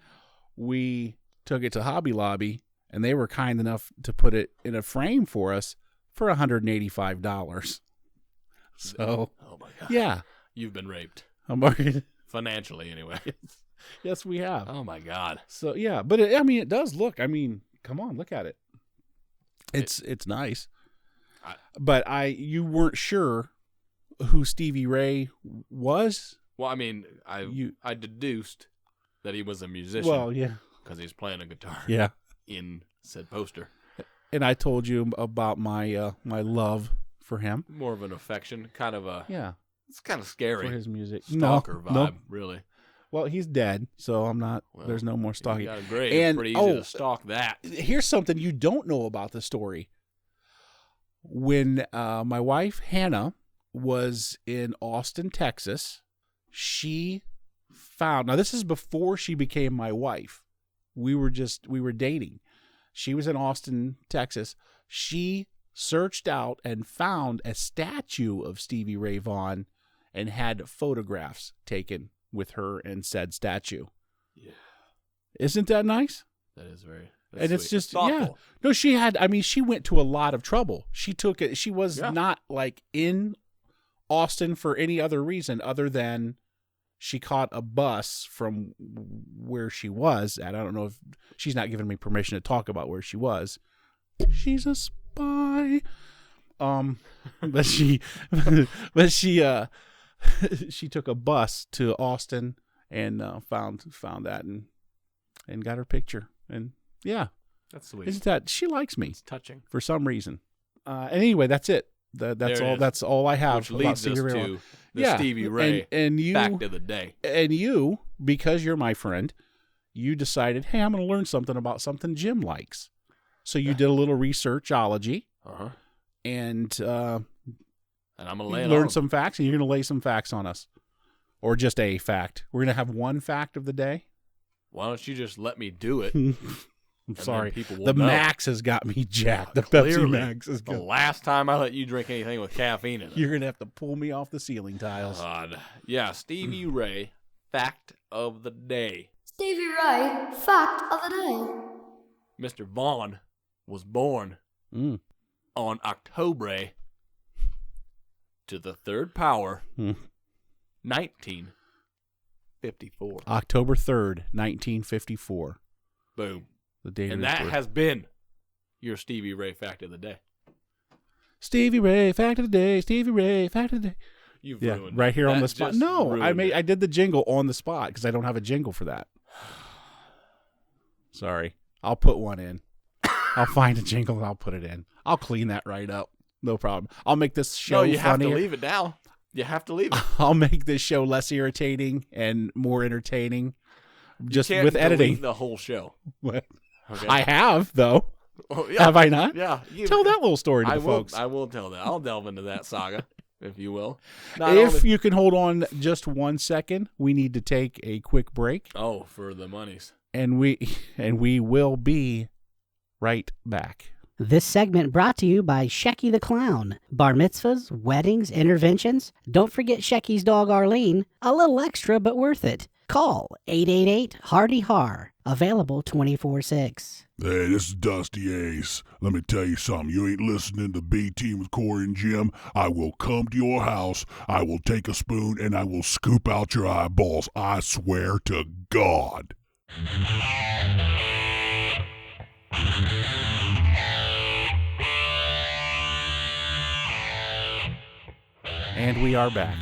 we took it to Hobby Lobby, and they were kind enough to put it in a frame for us for $185. So, Oh, my God. yeah. You've been raped. Financially, anyway. Yes, we have. Oh, my God. So, yeah. But, it does look. I mean, come on, look at it. It's nice. But you weren't sure who Stevie Ray was? Well, I mean, I deduced that he was a musician. Well, yeah. Because he's playing a guitar. Yeah. In said poster. And I told you about my my love for him. More of an affection, kind of a. Yeah. It's kind of scary. For his music. Stalker vibe, No. really. Well, he's dead, so I'm not. Well, there's no more stalking. You got a grave. And- Pretty easy to stalk that. Here's something you don't know about the story. When my wife Hannah was in Austin, Texas, she found. Now this is before she became my wife. We were dating. She was in Austin, Texas. She searched out and found a statue of Stevie Ray Vaughan and had photographs taken with her and said statue. Yeah. Isn't that nice? That is very. And it's sweet. just, Thoughtful. yeah. No, she went to a lot of trouble. She took it. She was Yeah. not like in Austin for any other reason other than she caught a bus from where she was at. I don't know if she's not giving me permission to talk about where she was. She's a spy. But she she took a bus to Austin and found that and got her picture. And yeah, That's sweet. isn't that she likes me It's touching. for some reason. And anyway, that's it. That's There it all. is. That's all I have. Which about leads us Stevie Ray Vaughan. to the Stevie Ray and you fact of the day. and you, because you're my friend, you decided, hey, I'm going to learn something about something Jim likes. So you did a little researchology, Uh-huh. and And I'm going to lay it learn on some facts, and you're going to lay some facts on us, or just a fact. We're going to have one fact of the day. Why don't you just let me do it? I'm then sorry. people will The know. Max has got me jacked. The Pepsi Clearly, Max is the good. last time I let you drink anything with caffeine in it. You're going to have to pull me off the ceiling tiles. God. Yeah, Stevie Ray, fact of the day. Stevie Ray, fact of the day. Mr. Vaughn was born on October to the third power, 1954. October 3rd, 1954. Boom. The date And of his that birth. has been your Stevie Ray fact of the day. Stevie Ray, fact of the day. Stevie Ray, fact of the day. You've Yeah, ruined right it. here on That the spot. just No, ruined it. I did the jingle on the spot because I don't have a jingle for that. Sorry. I'll put one in. I'll find a jingle and I'll put it in. I'll clean that right up. No problem. I'll make this show No, you have funnier. to leave it now. You have to leave it. I'll make this show less irritating and more entertaining. Just You can't with delete editing. the whole show. What? Okay? I have, though. Oh, yeah. Have I not? Yeah. Tell that little story to the folks. I will tell that. I'll delve into that saga, if you will. If you can hold on just 1 second, we need to take a quick break, Oh, for the monies. and we will be right back. This segment brought to you by Shecky the Clown. Bar mitzvahs, weddings, interventions. Don't forget Shecky's dog Arlene. A little extra, but worth it. Call 888-HARDY-HAR. Available 24/6. Hey, this is Dusty Ace. Let me tell you something. You ain't listening to B-Team with Cory and Jim. I will come to your house, I will take a spoon, and I will scoop out your eyeballs. I swear to God. And we are back.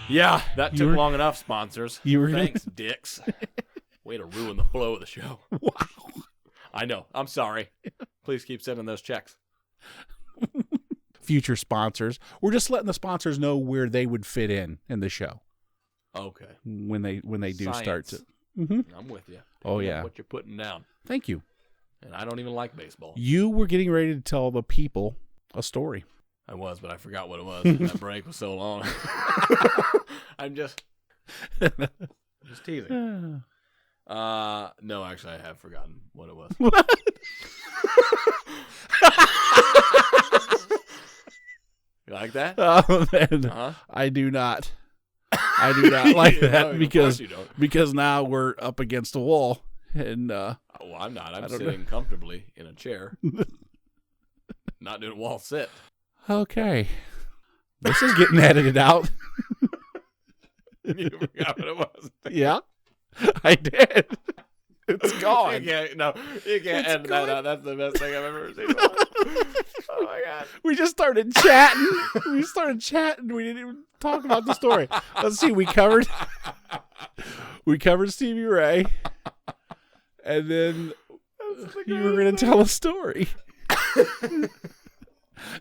Yeah, that You took were- long enough, sponsors. You were- Thanks, dicks. Way to ruin the flow of the show. Wow. I know. I'm sorry. Please keep sending those checks. Future sponsors. We're just letting the sponsors know where they would fit in the show Okay. when they do start to. Science. hmm I'm with you. Oh, I know yeah. what you're putting down. Thank you. And I don't even like baseball. You were getting ready to tell the people a story. I was, but I forgot what it was. That break was so long. I'm just teasing. No, actually, I have forgotten what it was. You like that? Oh, man. Uh-huh. I do not. I do not like No, that of because course you don't. because now we're up against a wall and Well, I'm not. I'm I don't sitting comfortably in a chair, not doing a wall sit. okay. This is getting edited out. You forgot what it was. Yeah, I did. It's gone. You can't It's edit that gone. out. That's the best thing I've ever seen. Oh my god. We just started chatting. We didn't even talk about the story. Let's see. We covered Stevie Ray, and then you were going to tell a story.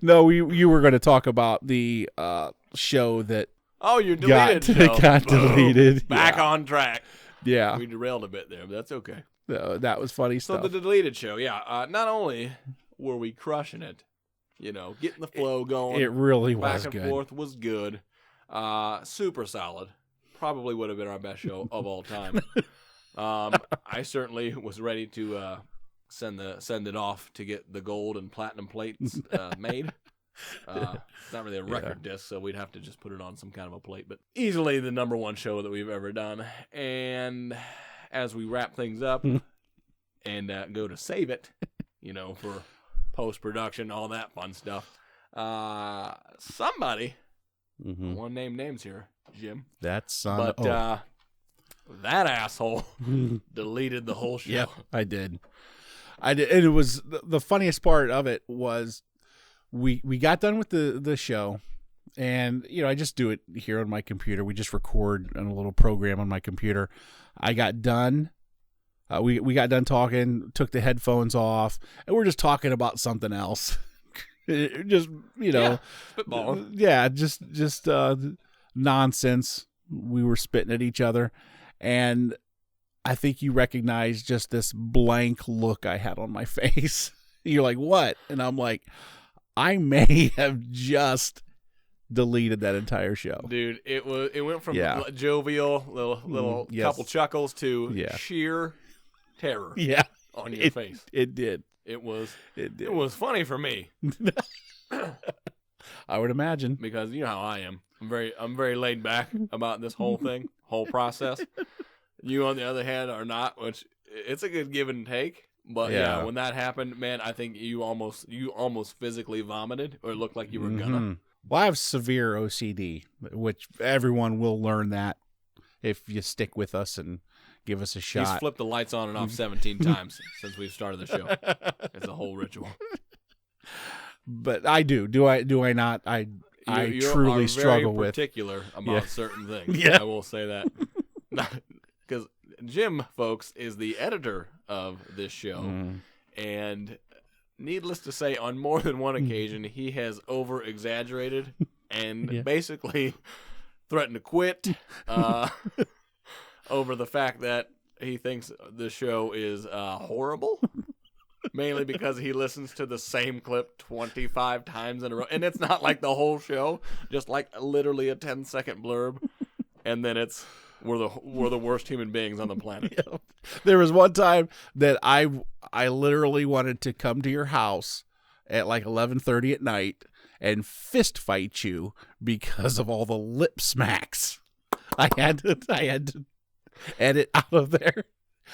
No, you were going to talk about the show that Oh, you deleted show. got Boom. deleted. Back Yeah. on track. Yeah, We derailed a bit there, but that's okay. that was funny So stuff. the deleted show, yeah. Not only were we crushing it, getting the flow going. It really back was and good. forth was good. Super solid. Probably would have been our best show of all time. I certainly was ready to send it off to get the gold and platinum plates made. It's not really a record disc, so we'd have to just put it on some kind of a plate. But easily the number one show that we've ever done. And as we wrap things up and go to save it, for post-production, all that fun stuff, somebody, I won't name names here, Jim, That son. but that asshole deleted the whole show. Yep, I did. And it was the funniest part of it was we got done with the show, and I just do it here on my computer. We just record on a little program on my computer. I got done. We got done talking, took the headphones off, and we're just talking about something else. Just spitballing. yeah, just nonsense. We were spitting at each other, and I think you recognize just this blank look I had on my face. You're like, what? And I'm like, I may have just deleted that entire show. Dude, it went from Yeah. jovial little yes. couple chuckles to Yeah. sheer terror Yeah, on your face. it did. It was It it was funny for me I would imagine. because you know how I am. I'm very laid back about this whole thing, whole process. You, on the other hand, are not, which it's a good give and take. But yeah, when that happened, man, I think you almost physically vomited or looked like you were gonna. Well, I have severe OCD, which everyone will learn that if you stick with us and give us a shot. He's flipped the lights on and off 17 times since we've started the show. It's a whole ritual. But I do. Do I not? I truly struggle with. Particular about certain things. Yeah. I will say that. Because Jim, folks, is the editor of this show. And needless to say, on more than one occasion, he has over-exaggerated and basically threatened to quit over the fact that he thinks the show is horrible. Mainly because he listens to the same clip 25 times in a row. And it's not like the whole show, just like literally a 10-second blurb. And then it's, we're the worst human beings on the planet. Yep. There was one time that I literally wanted to come to your house at like 11:30 at night and fist fight you because of all the lip smacks. I had to edit out of there.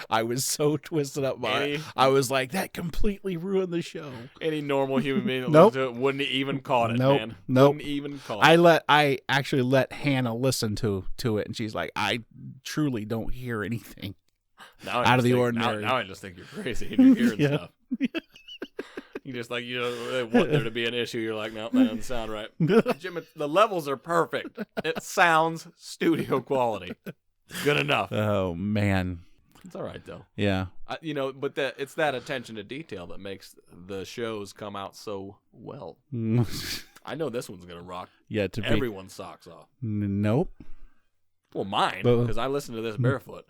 I was so twisted up by it. I was like, that completely ruined the show. Any normal human being that Nope. listened to it wouldn't even caught it, Nope. man. Nope. Wouldn't even caught it. I actually let Hannah listen to it, and she's like, I truly don't hear anything out of the ordinary. Now I just think you're crazy and you're hearing stuff. You just like, they want there to be an issue. You're like, no, that doesn't sound right. Jim, the levels are perfect. It sounds studio quality. Good enough. Oh, man. It's all right, though. Yeah. But it's that attention to detail that makes the shows come out so well. I know this one's going to rock everyone's socks off. Nope. Well, mine, because I listen to this barefoot.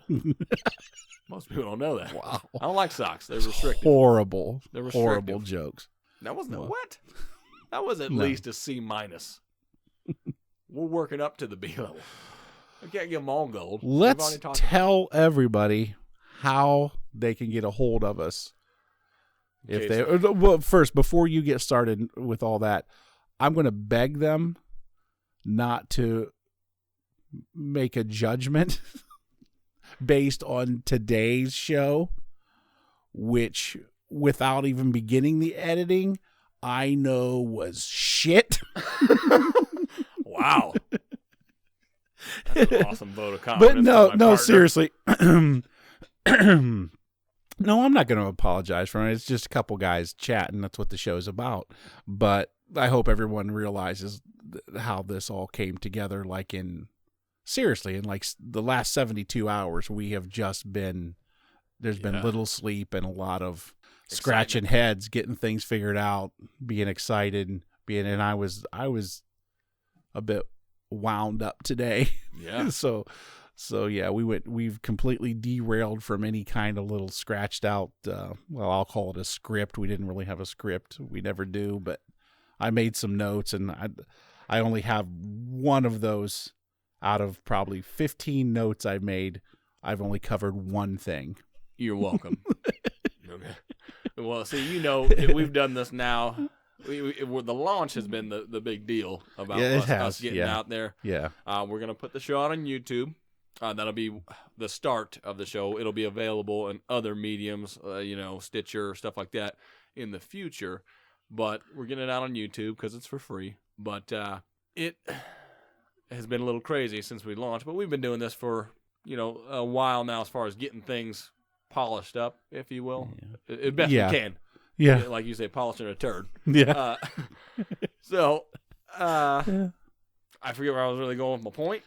Most people don't know that. Wow. I don't like socks. They're restricted. Horrible. They're restrictive. Horrible jokes. That wasn't what? That was at least a C-. We're working up to the B level. I can't give them all gold. Let's tell everybody how they can get a hold of us. First, before you get started with all that, I'm going to beg them not to make a judgment based on today's show, which, without even beginning the editing, I know was shit. Wow. That's an awesome vote of confidence. But no, seriously. No, I'm not going to apologize for it. It's just a couple guys chatting. That's what the show's about. But I hope everyone realizes how this all came together. Like in the last 72 hours, we have just been, there's been little sleep and a lot of scratching heads, getting things figured out, being excited, and I was a bit wound up today. Yeah. So yeah, we've completely derailed from any kind of little scratched out, I'll call it a script. We didn't really have a script. We never do, but I made some notes, and I only have one of those out of probably 15 notes I've made. I've only covered one thing. You're welcome. Okay. Well, see, we've done this now. The launch has been the big deal about us getting out there. Yeah. We're going to put the show out on YouTube. That'll be the start of the show. It'll be available in other mediums, Stitcher, stuff like that in the future. But we're getting it out on YouTube because it's for free. But it has been a little crazy since we launched. But we've been doing this for, a while now as far as getting things polished up, if you will. Yeah. As best we can. Yeah. Like you say, polishing a turd. Yeah. I forget where I was really going with my point.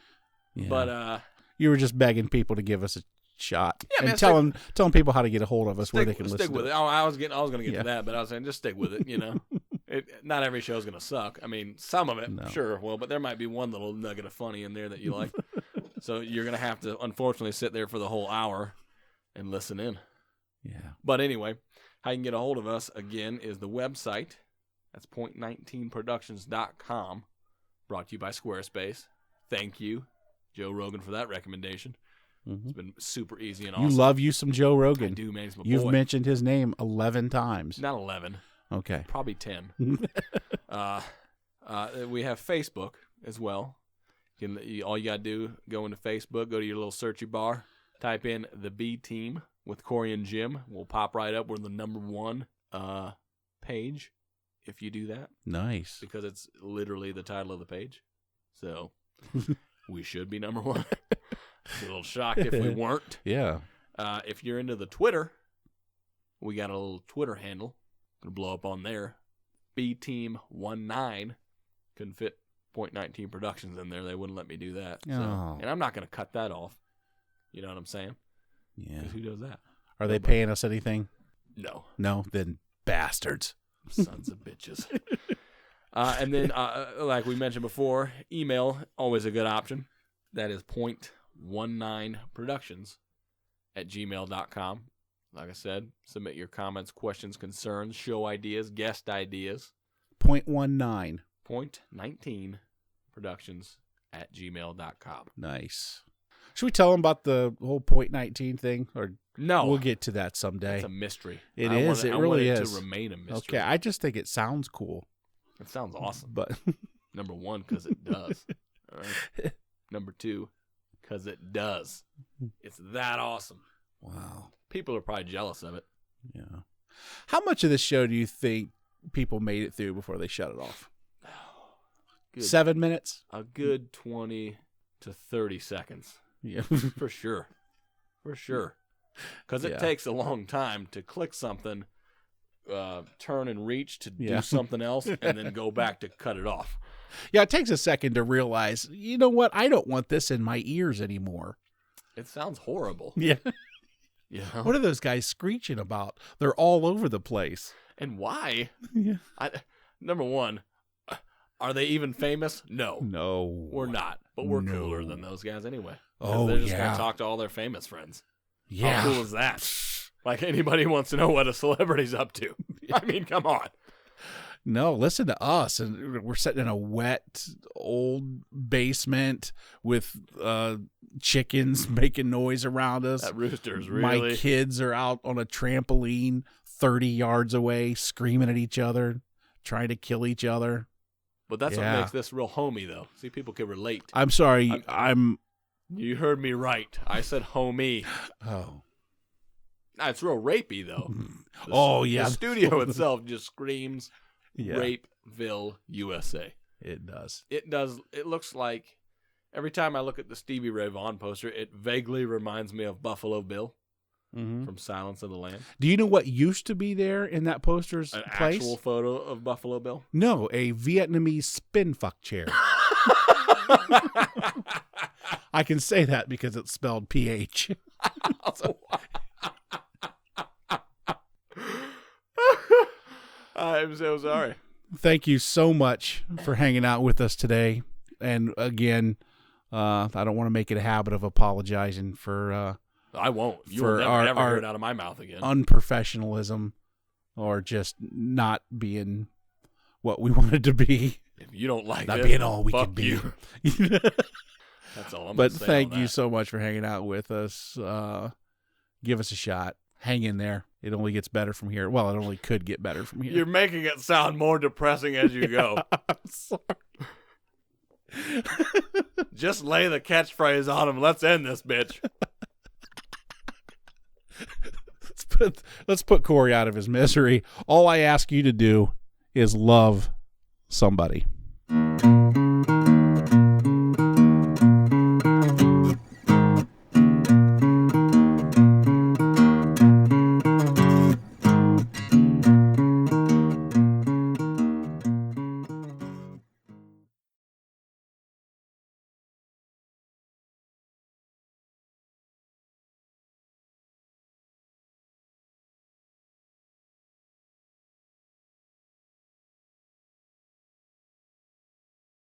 Yeah. But you were just begging people to give us a shot, and telling people how to get a hold of us, where they can listen. Stick with it. I was going to get to that, but I was saying just stick with it. Not every show is going to suck. I mean, some of it, sure, will, but there might be one little nugget of funny in there that you like. So you're going to have to, unfortunately, sit there for the whole hour and listen in. Yeah. But anyway, how you can get a hold of us, again, is the website. That's point19productions.com. Brought to you by Squarespace. Thank you, Joe Rogan, for that recommendation. Mm-hmm. It's been super easy and awesome. You love you some Joe Rogan. I do, man. He's my You've boy. mentioned his name 11 times. Not 11. Okay. Probably 10. We have Facebook as well. All you got to do, go into Facebook, go to your little searchy bar, Type in the B Team with Cory and Jim. We'll pop right up. We're the #1 page if you do that. Nice. Because it's literally the title of the page. So we should be #1. Be a little shocked if we weren't. Yeah. If you're into the Twitter, we got a little Twitter handle. Gonna blow up on there. BTeam19. Couldn't fit .19 Productions in there. They wouldn't let me do that. So. Oh. And I'm not gonna cut that off. You know what I'm saying? Yeah. 'Cause who does that? Are they paying us anything? No. No? Then bastards. Sons of bitches. And then, like we mentioned before, email, always a good option. That is .19productions@gmail.com. Like I said, submit your comments, questions, concerns, show ideas, guest ideas. .19. .19productions@gmail.com. Nice. Should we tell them about the whole .19 thing? Or No. we'll get to that someday. It's a mystery. It I is. want It I really want it is. to remain a mystery. Okay, I just think it sounds cool. It sounds awesome. But #1, because it does. All right. #2, because it does. It's that awesome. wow. People are probably jealous of it. Yeah. How much of this show do you think people made it through before they shut it off? Good. 7 minutes? A good 20 to 30 seconds. Yeah. For sure. For sure. Because it Yeah. takes a long time to click something, turn and reach to Yeah. do something else, and then go back to cut it off. Yeah, it takes a second to realize, you know what? I don't want this in my ears anymore. It sounds horrible. Yeah. You know? What are those guys screeching about? They're all over the place. And why? Yeah. #1, are they even famous? No. No. We're not. But we're No. cooler than those guys anyway. 'Cause Oh, they're just yeah. going to talk to all their famous friends. Yeah. How cool is that? Like anybody wants to know what a celebrity's up to. I mean, come on. No, listen to us. And we're sitting in a wet, old basement with chickens making noise around us. That rooster's My really... kids are out on a trampoline 30 yards away, screaming at each other, trying to kill each other. But that's Yeah. what makes this real homey, though. See, people can relate. I'm sorry. I'm You heard me right. I said homey. oh. It's real rapey, though. Oh, yeah. The studio itself just screams Yeah. Rapeville, USA. It does. It does. It looks like every time I look at the Stevie Ray Vaughan poster, it vaguely reminds me of Buffalo Bill from Silence of the Lambs. Do you know what used to be there in that poster's An place? actual photo of Buffalo Bill? No, a Vietnamese spin fuck chair. I can say that because it's spelled PH. I'm so sorry. Thank you so much for hanging out with us today. And again, I don't want to make it a habit of apologizing for I won't. You For will never, our- ever hear our- it out of my mouth again. unprofessionalism or just not being what we wanted to be. If you don't like Not this, being all we fuck could be. you. That's all I'm But gonna say thank on you that. so much for hanging out with us. Give us a shot. Hang in there. It only gets better from here. Well, it only could get better from here. You're making it sound more depressing as you go. I'm sorry. Just lay the catchphrase on him. Let's end this bitch. Let's put Cory out of his misery. All I ask you to do is love somebody.